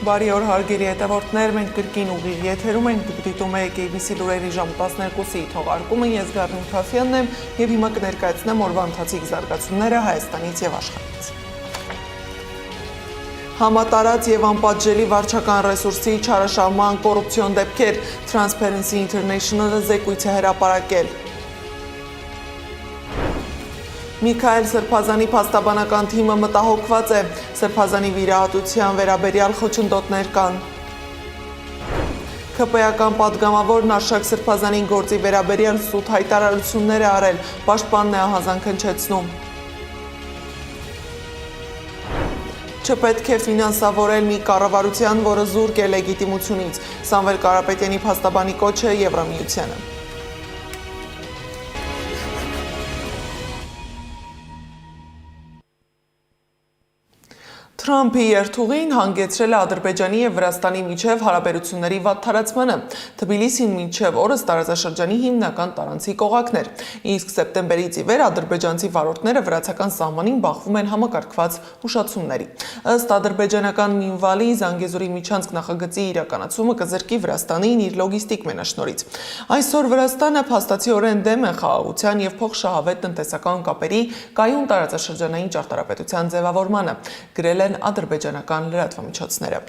Բարի օր հարգելի հետևորդներ, մենք կրկին ուղիղ եթերում ենք, դուք դիտում եք ABC լուրերի ժամ 12-ի թողարկումը, ես Գառնիկ Թաֆյանն եմ եւ հիմա կներկայացնեմ օրվա ընթացիկ զարգացումները Հայաստանից եւ աշխարհից։ Համատարած եւ անպատժելի վարչական ռեսուրսի չարաշահման կոռուպցիոն դեպքեր Transparency International-ը զեկույց է հրապարակել։ Միքայել Սրբազանի փաստաբանական թիմը մտահոգված է, Սրբազանի վիրահատության վերաբերյալ խոչընդոտներ կան։ ՔՊ-ական պատգամավորն Արշակ Սրբազանին գործի վերաբերյալ սուտ հայտարարություններ է արել, պաշտպանն է ահազանգ հնչեցնում։ Չպետք է ֆինանսավորել մի կառավարության, որը զուրկ է լեգիտիմությունից, Սամվել Կարապետյանի փաստաբանի կոչը Եվրամիությանը։ Թրամփի երթուղին հանգեցրել է Ադրբեջանի եւ Վրաստանի միջև հարաբերությունների վատթարացմանը։ Թբիլիսին մինչև օրս տարածաշրջանի հիմնական տարանցի կողակներ։ Իսկ սեպտեմբերից ի վեր ադրբեջանցի վարորդները վրացական սահմանին բախվում են համակարգված ուշացումների։ Ըստ ադրբեջանական Մինվալի Զանգեզուրի միջանցք նախագծի իրականացումը կզրկի Վրաստանին իր լոգիստիկ մենաշնորհից։ Այսօր Վրաստանը փաստացիորեն դեմ է խաղաղության եւ փոխշահավետ տնտեսական կապերի կայուն տարածաշրջանային ճարտարապետության ձևավորմանը, գրել են ադրբեջանական լրատվամիջոցները։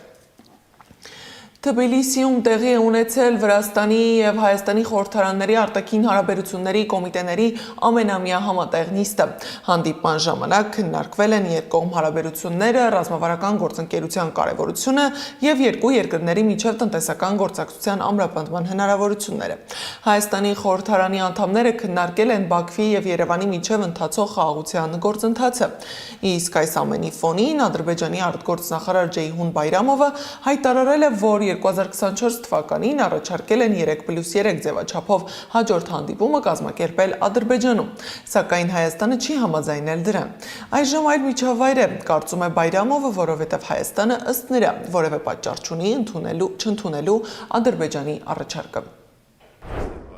Թբիլիսիում տեղի է ունեցել Վրաստանի եւ Հայաստանի խորհրդարանների արտաքին հարաբերությունների կոմիտեների ամենամյա համատեղ նիստը։ Հանդիպման ժամանակ քննարկվել են երկկողմ հարաբերությունները, ռազմավարական գործընկերության կարևորությունը եւ երկու երկրների միջև տնտեսական գործակցության ամրապնդման հնարավորությունները։ Հայաստանի խորհրդարանի անդամները քննարկել են Բաքվի եւ Երևանի միջև ընթացող խաղաղության գործընթացը։ Իսկ այս ամենի ֆոնին Ադրբեջանի արտգործնախարար Ջեյհուն Բայրամովը հայտարարել է, որ 2024 թվականին առաջարկել են 3+3 ձևաչափով հաջորդ հանդիպումը կազմակերպել Ադրբեջանում, սակայն Հայաստանը չի համաձայնել դրան։ Այժմ այլ միջավայր է, կարծում է Բայրամովը, որովհետև Հայաստանը ըստ նրա որևէ պատճառ չունի չընդունելու Ադրբեջանի առաջարկը։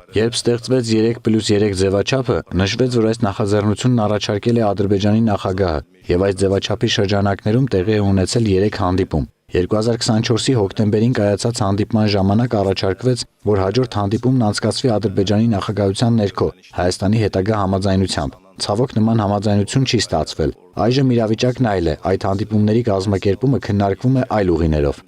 Երբ ստեղծվեց 3+3 ձևաչափը, նշվեց, որ այս նախաձեռնությունն առաջարկել է Ադրբեջանի նախագահը, եւ այս ձևաչափի շրջանակներում տեղի է ունեցել 3 հանդիպում։ 2024-ի հոկտեմբերին կայացած հանդիպման ժամանակ առաջարկվեց, որ հաջորդ հանդիպումն անցկացվի Ադրբեջանի նախագահության ներքո, Հայաստանի հետագա համաձայնությամբ։ Ցավոք նման համաձայնություն չի ստացվել։ Այժմ իրավիճակն այլ է, այդ հանդիպումների կազմակերպումը քննարկվում է այլ ուղիներով։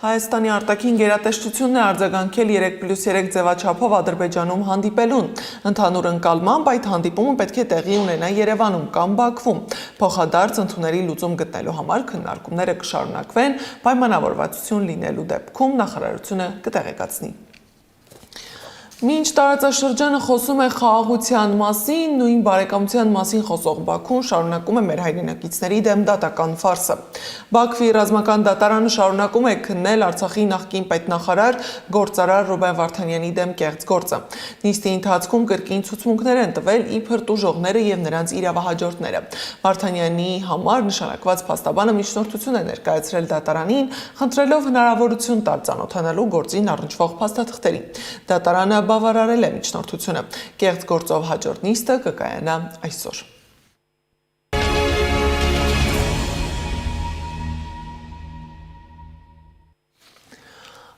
Հայաստանի արտաքին գերատեսչությունն է արձագանքել 3+3 ձևաչափով Ադրբեջանում հանդիպելուն։ Ընդհանուր ընկալմամբ այդ հանդիպումը պետք է տեղի ունենա Երևանում կամ Բաքվում։ Փոխադարձ ընդունելի լուծում գտնելու համար քննարկումները կշարունակվեն, պայմանավորվածություն լինելու դեպքում նախարարությունը կտեղեկացնի։ Մինչ տարածաշրջանը խոսում է խաղաղության մասին, նույն բարեկամության մասին խոսող Բաքուն շարունակում է մեր հայրենակիցների դեմ դատական ֆարսը։ Բաքվի ռազմական դատարանը շարունակում է քննել Արցախի նախկին պետնախարար գործարար Ռուբեն Վարդանյանի դեմ կեղծ գործը։ Նիստի ընթացքում կրկին ցուցմունքներ են տվել իբր տուժողները եւ նրանց իրավահաջորդները։ Վարդանյանի համար նշանակված փաստաբանը միջնորդություն է ներկայացրել դատարանին, խնդրելով հնարավորություն տալ ծանոթանալու գործին առնչվող փաստաթղթերին։ Դատարանը բավարարել է միջնորդությունը։ Կեղծ գործով հաջորդ նիստը կկայանա այսօր։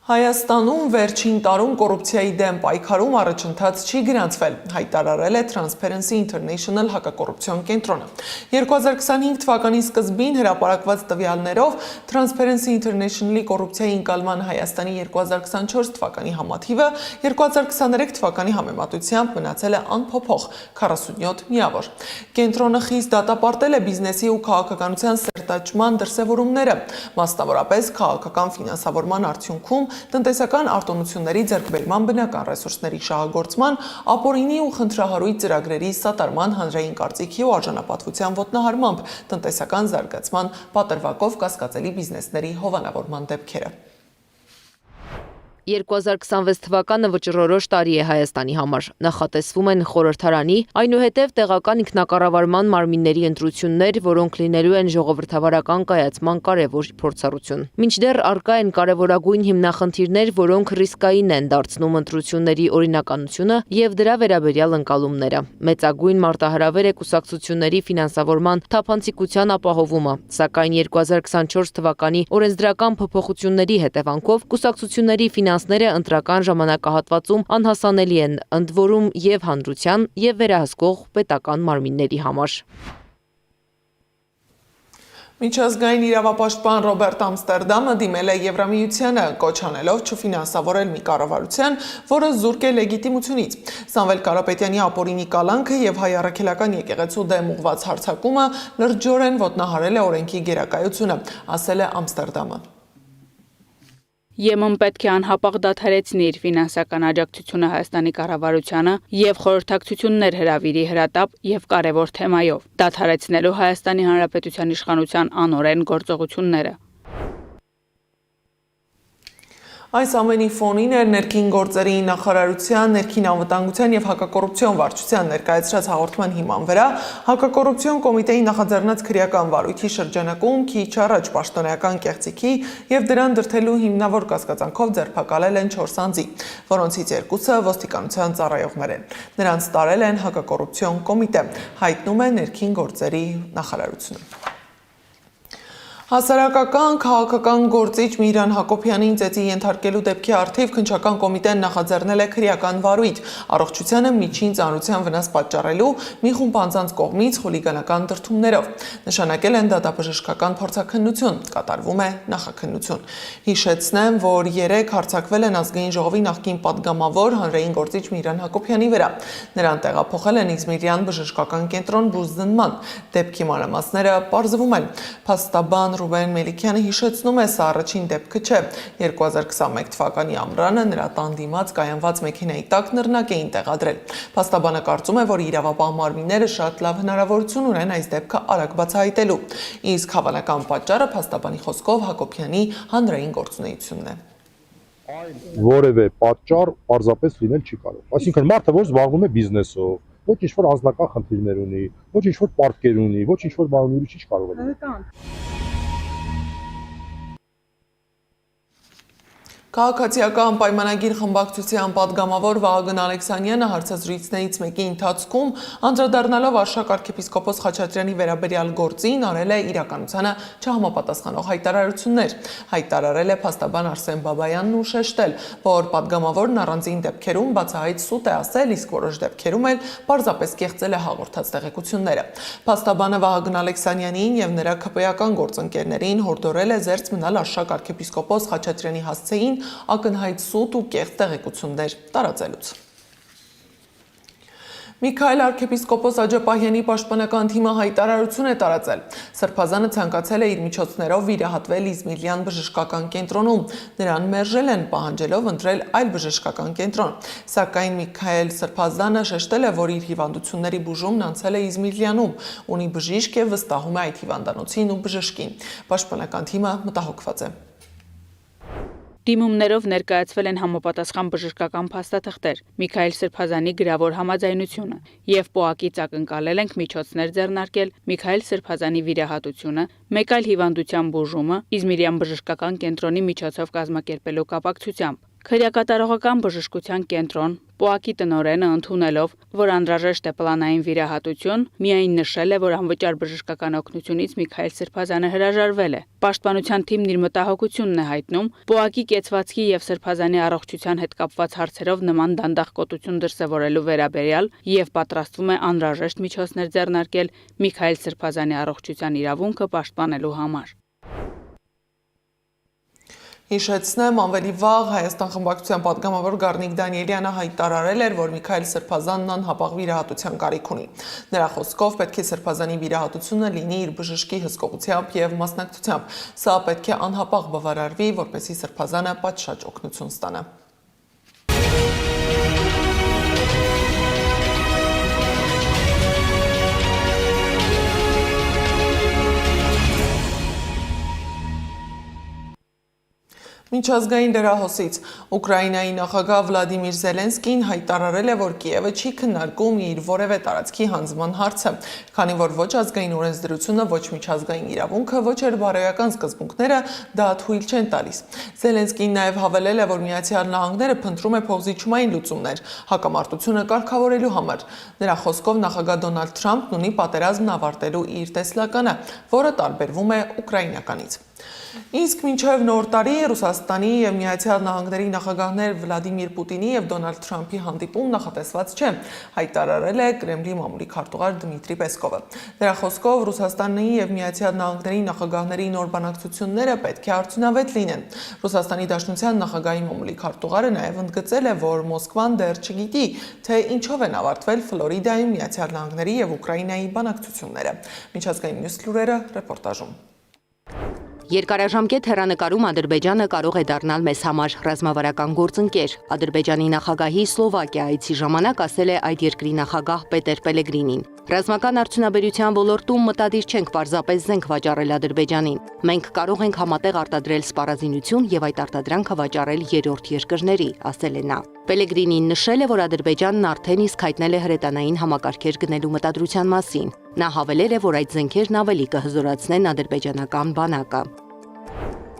Հայաստանում վերջին տարում կոռուպցիայի դեմ պայքարում առաջընթաց չի գրանցվել, հայտարարել է Transparency International հակակոռուպցիոն կենտրոնը։ 2025 թվականի սկզբին հրապարակված տվյալներով Transparency International-ի կոռուպցիայի ընկալման Հայաստանի 2024 թվականի համաթիվը 2023 թվականի համեմատությամբ մնացել է անփոփոխ 47 միավոր։ Կենտրոնը խիստ դատապարտել է բիզնեսի ու քաղաքականության սերտաճման դրսևորումները, մասնավորապես քաղաքական ֆինանսավորման արդյունքում տնտեսական արտոնությունների ձեռքբերման բնական ռեսուրսների շահագործման, ապօրինի ու խնդրահարույց ծրագրերի սատարման հանրային կարծիքի ու արժանապատվության ոտնահարմամբ տնտեսական զարգացման պատրվակով կասկածելի բիզնեսների հովանավորման դեպքերը։ 2026 թվականը վճռորոշ տարի է Հայաստանի համար։ Նախատեսվում են խորհրդարանի, այնուհետև տեղական ինքնակառավարման մարմինների ընտրություններ, որոնք լինելու են ժողովրդավարական կայացման կարևոր փորձառություն։ Մինչդեռ առկա են կարևորագույն հիմնախնդիրներ, որոնք ռիսկային են դարձնում ընտրությունների օրինականությունը եւ դրա վերաբերյալ ընկալումները։ Մեծագույն մարտահրավեր է կուսակցությունների ֆինանսավորման թափանցիկության ապահովումը, սակայն 2024 թվականի օրենսդրական փոփոխությունների հետևանքով կուսակցությունների ֆինանսները ընտրական ժամանակահատվածում անհասանելի են, ընդ որում եւ հանրության եւ վերահսկող պետական մարմինների համար։ Միջազգային իրավապաշտպան Ռոբերտ Ամստերդամը դիմել է Եվրամիությանը, կոչ անելով չֆինանսավորել մի կառավարության, որը զուրկ է լեգիտիմությունից։ Սամվել Կարապետյանի ապօրինի կալանքը եւ հայ առաքելական եկեղեցու դեմ ուղված հարձակումը լրջորեն ոտնահարել է օրենքի գերակայությունը, ասել է Ամստերդամը։ ԵՄ պետք է անհապաղ դադարեցնի իր ֆինանսական աջակցությունը Հայաստանի կառավարությանը եւ խորհրդակցություններ հրավիրի հրատապ եւ կարեւոր թեմայով, դադարեցնելու Հայաստանի Հանրապետության իշխանության անօրեն գործողությունները։ Այս ամենի ֆոնին էր ներքին գործերի նախարարության, ներքին անվտանգության եւ հակակոռուպցիոն վարչության ներկայացրած հաղորդման հիման վրա հակակոռուպցիոն կոմիտեի նախաձեռնած քրեական վարույթի շրջանակում քիչ առաջ պաշտոնեական կեղծիքի եւ դրան դրդելու հիմնավոր կասկածանքով ձերբակալել են 4 անձի, որոնցից 2-ը ոստիկանության ծառայողներ են։ Նրանց տարել են հակակոռուպցիոն կոմիտե, հայտնում է ներքին գործերի նախարարությունը։ Հասարակական քաղաքական գործիչ Միրան Հակոբյանին ծեծի ենթարկելու դեպքի առթիվ քննչական կոմիտեն նախաձեռնել է քրեական վարույթ, առողջությանը միջին ծանրության վնաս պատճառելու մի խումբ անձանց կողմից խուլիգանական դրդումներով։ Նշանակել են դատաբժշկական փորձաքննություն, կատարվում է նախաքննություն։ Հիշեցնեմ, որ 3 հարձակվել են ազգային ժողովի նախկին պատգամավոր հանրային գործիչ Միրան Հակոբյանի վրա։ Նրան տեղափոխել են Իզմիրյան բժշկական կենտրոն բուժզնման։ Դեպքի մանրամասները պարզվում են։ Փաստաբան Ռուբեն Մելիքյանը հիշեցնում է, սա առաջին դեպքը չէ։ 2021 թվականի ամռանը նրա տան դիմաց կայանված մեքենայի տակ նռնակ էին տեղադրել։ Փաստաբանը կարծում է, որ իրավապահ մարմինները շատ լավ հնարավորություն ունեն այս դեպքը արագ բացահայտելու։ Իսկ հավանական պատճառը փաստաբանի խոսքով Հակոբյանի հանրային գործունեությունն է։ Որևէ պատճառ պարզապես լինել չի կարող։ Այսինքն մարդը, որ զբաղվում է բիզնեսով, ոչ ինչ-որ անձնական խնդիրներ ունի, ոչ ինչ-որ պարտքեր ունի, ոչ ինչ-որ բան ունի, ուրիշ չի կարող է։ Քաղաքացիական պայմանագիր խմբակցության պատգամավոր Վահագն Ալեքսանյանը հարցազրույցներից մեկի ընթացքում անդրադառնալով Արշակ arczepiskopos Խաչատրյանի վերաբերյալ գործին արել է իրականությանը չհամապատասխանող հայտարարություններ։ Հայտարարել է փաստաբան Արսեն Բաբայանն ու շեշտել, որ պատգամավորն առանձին դեպքերում բացահայտ սուտ է ասել, իսկ որոշ դեպքերում էլ պարզապես կեղծել է հաղորդած տեղեկությունները։ Փաստաբանը Վահագն Ալեքսանյանին եւ նրա ՔՊ-ական գործընկերներին հորդորել է զերծ մնալ Արշակ arczepiskopos Խաչատրյանի հասցեին ակնհայտ սուտ ու կեղծ տեղեկություններ տարածելուց։ Միքայել arczepiskopos Աջապահյանի պաշտպանական թիմը հայտարարություն է տարածել։ Սրբազանը ցանկացել է իր միջոցներով վիրահատվել Իզմիրյան բժշկական կենտրոնում։ Նրան մերժել են, պահանջելով ընտրել այլ բժշկական կենտրոն։ Սակայն Միքայել Սրբազանը շեշտել է, որ իր հիվանդությունների բուժումն անցել է Իզմիրյանում, ունի բժիշկ եւ վստահում է այդ հիվանդանոցին ու բժշկին։ Պաշտպանական թիմը մտահոգված է։ Դիմումներով ներկայացվել են համապատասխան բժշկական փաստաթղթեր, Միքայել Սրբազանի գրավոր համաձայնությունը եւ ՊՕԱԿ-ից ակնկալել ենք միջոցներ ձեռնարկել Միքայել Սրբազանի վիրահատությունը, մեկ այլ հիվանդության բուժումը Իզմիրյան բժշկական կենտրոնի միջոցով կազմակերպելու կապակցությամբ։ Քրեակատարողական բժշկության կենտրոն ՊՕԱԿ-ի տնօրենը ընդունելով, որ անհրաժեշտ է պլանային վիրահատություն, միայն նշել է, որ անվճար բժշկական օգնությունից Միքայել Սրբազանը հրաժարվել է։ Պաշտպանության թիմն իր մտահոգությունն է հայտնում ՊՕԱԿ-ի կեցվածքի եւ Սրբազանի առողջության հետ կապված հարցերով նման դանդաղկոտություն դրսևորելու վերաբերյալ եւ պատրաստվում է անհրաժեշտ միջոցներ ձեռնարկել Միքայել Սրբազանի առողջության իրավունքը պաշտպանելու համար։ Հիշեցնեմ, ավելի վաղ Հայաստան խմբակցության պատգամավոր Գառնիկ Դանիելյանը հայտարարել էր, որ Միքայել Սրբազանն անհապաղ վիրահատության կարիք ունի։ Նրա խոսքով պետք է Սրբազանի վիրահատությունը լինի իր բժշկի հսկողությամբ եւ մասնակցությամբ։ Սա պետք է անհապաղ բավարարվի, որպեսզի Սրբազանը պատշաճ օգնություն ստանա։ Միջազգային լրահոսից Ուկրաինայի նախագահ Վլադիմիր Զելենսկին հայտարարել է, որ Կիևը չի քննարկում իր որևէ տարածքի հանձնման հարցը, քանի որ ոչ ազգային օրենսդրությունը, ոչ միջազգային իրավունքը, ոչ էլ բարոյական սկզբունքները դա թույլ չեն տալիս։ Զելենսկին նաև հավելել է, որ Միացյալ Նահանգները փնտրում է փոխզիջումային լուծումներ հակամարտությունը կարգավորելու համար։ Նրա խոսքով նախագահ Դոնալդ Թրամփն ունի պատերազմն ավարտելու իր տեսլականը, որը տարբերվում է ուկրաինականից։ Իսկ մինչև նոր տարի Ռուսաստանի եւ Միացյալ Նահանգների նախագահներ Վլադիմիր Պուտինի եւ Դոնալդ Թրամփի հանդիպում նախատեսված չէ, հայտարարել է Կրեմլի մամուլի քարտուղար Դմիտրի Պեսկովը։ Դրա խոսքով Ռուսաստանի եւ Միացյալ Նահանգների նախագահների նոր բանակցությունները պետք է արդյունավետ լինեն։ Ռուսաստանի Դաշնության նախագահի մամուլի քարտուղարը նաեւ ընդգծել է, որ Մոսկվան դեռ չգիտի, թե ինչով են ավարտվել Ֆլորիդայում Միացյալ Նահանգների եւ Ուկրաինայի բանակցությունները։ Միջազգային նյուս լուրերը ռեպորտաժում։ Երկարաժամկետ հեռանկարում Ադրբեջանը կարող է դառնալ մեզ համար ռազմավարական գործընկեր։ Ադրբեջանի նախագահի Սլովակիա այցի ժամանակ ասել է այդ երկրի նախագահ Պետեր Պելեգրինին։ Ռազմական արդյունաբերության ոլորտում մտադիր չենք պարզապես զենք վաճառել Ադրբեջանին։ Մենք կարող ենք համատեղ արտադրել սպառազինություն եւ այդ արտադրանքը վաճառել երրորդ երկրների, ասել է նա։ Պելեգրինին նշել է, որ Ադրբեջանն արդեն իսկ հայտնել է հրետանային համակարգեր գնելու մտադրության մասին։ Նա հավելել է, որ այդ զենքերն ավելի կհզորացնեն ադրբեջանական բանակը։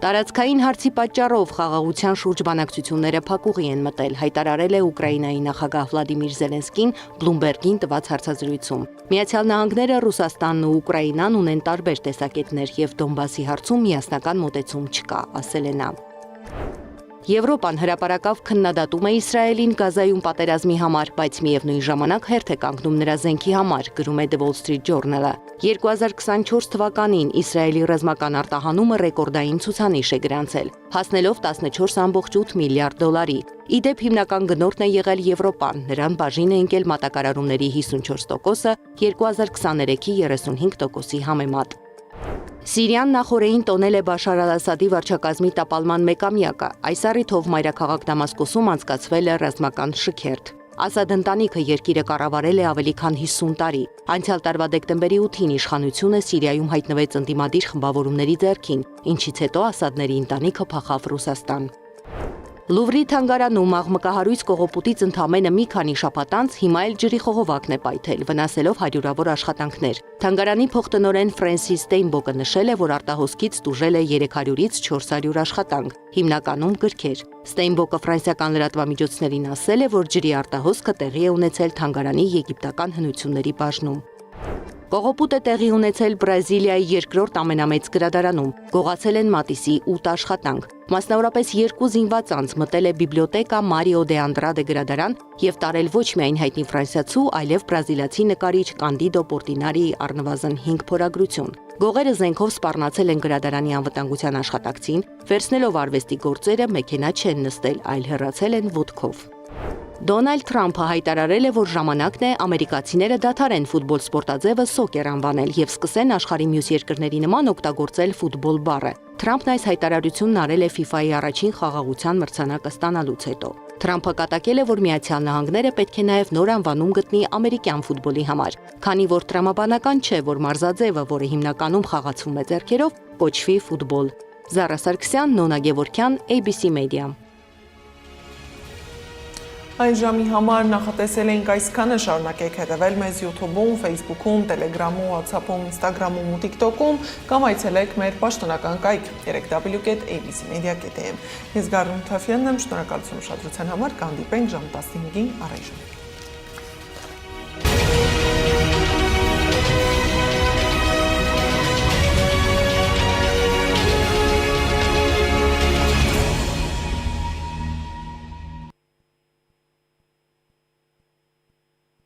Տարածքային հարցի պատճառով խաղաղության շուրջ բանակցությունները փակուղի են մտել, հայտարարել է Ուկրաինայի նախագահ Վլադիմիր Զելենսկին Bloomberg-ին տված հարցազրույցում։ Միացյալ Նահանգները, Ռուսաստանն ու Ուկրաինան ունեն տարբեր տեսակետներ եւ Դոնբասի հարցում միասնական մոտեցում չկա, ասել է նա։ Եվրոպան հրապարակավ քննադատում է Իսրայելին Գազայում պատերազմի համար, բայց միևնույն ժամանակ հերթ է կանգնում նրա զենքի համար, գրում է The Wall Street Journal-ը։ 2024 թվականին Իսրայելի ռազմական արտահանումը ռեկորդային ցուցանիշ է գրանցել, հասնելով 14.8 միլիարդ դոլարի։ Իդեպ հիմնական գնորդն է եղել Եվրոպան, նրան բաժին է ընկել մատակարարումների 54%-ը 2023-ի 35%-ի համեմատ։ Սիրիան նախորդին տոնել է Բաշար Ալ-Ասադի վարչակազմի տապալման մեկամյակը։ Այս առիթով մայրաքաղաք Դամասկոսում անցկացվել է ռազմական շքերթ։ Ասադ ընտանիքը երկիրը կառավարել է ավելի քան 50 տարի։ Անցյալ տարվա դեկտեմբերի 8-ին իշխանությունը Սիրիայում հայտնվեց ընդդիմադիր խմբավորումների ձեռքին, ինչից հետո Ասադների ընտանիքը փախավ Ռուսաստան։ Լուվրի թանգարանում աղմկահարույց կողոպուտից ընդամենը մի քանի շաբաթ անց հիմա էլ ջրի խողովակն է պայթել, վնասելով հարյուրավոր աշխատանքներ։ Թանգարանի փոխտնօրեն Ֆրենսիս Ստեյնբոկը նշել է, որ արտահոսքից տուժել է 300-ից 400 աշխատանք, հիմնականում գրքեր։ Ստեյնբոկը ֆրանսիական լրատվամիջոցներին ասել է, որ ջրի արտահոսքը տեղի է ունեցել թանգարանի եգիպտական հնությունների բաժնում։ Կողոպուտ է տեղի ունեցել Բրազիլիայի երկրորդ ամենամեծ գրադարանում, գողացել են Մատիսի 8 աշխատանք։ Մասնավորապես 2 զինված անձ մտել է Բիբլիոթեկա Մարիո դե Անդրադե գրադարան եւ տարել ոչ միայն հայտնի ֆրանսիացու, այլև բրազիլացի նկարիչ Կանդիդո Պորտինարիի առնվազն 5 փորագրություն։ Գողերը զենքով սպառնացել են գրադարանի անվտանգության աշխատակցին, վերցնելով արվեստի գործերը մեքենա չեն նստել, այլ հեռացել են ոտքով։ Դոնալդ Թրամփը հայտարարել է, որ ժամանակն է ամերիկացիները դադարեն ֆուտբոլ սպորտաձևը սոկեր անվանել եւ սկսեն աշխարհի մյուս երկրների նման օգտագործել ֆուտբոլ բառը։ Թրամփն այս հայտարարությունն արել է FIFA-ի առաջին խաղաղության մրցանակը ստանալուց հետո։ Թրամփը կատակել է, որ Միացյալ Նահանգները պետք է նաև նոր անվանում գտնի ամերիկյան ֆուտբոլի համար, քանի որ տրամաբանական չէ, որ մարզաձևը, որը հիմնականում խաղացվում է ձեռքերով, կոչվի ֆուտբոլ։ Զարա Սարգսյան, Նոնա Գևորքյան, ABC Media։ Այս ժամի համար նախատեսել էինք այսքանը, շարունակեք հետևել մեզ YouTube-ում, Facebook-ում, Telegram-ում, WhatsApp-ում, Instagram-ում ու TikTok-ում կամ այցելեք մեր պաշտոնական կայք www.abcmedia.am։ Ես Գարուն Թաֆյանն եմ, շնորհակալություն ուշադրության համար, կհանդիպենք ժամ 15-ին առայժմ։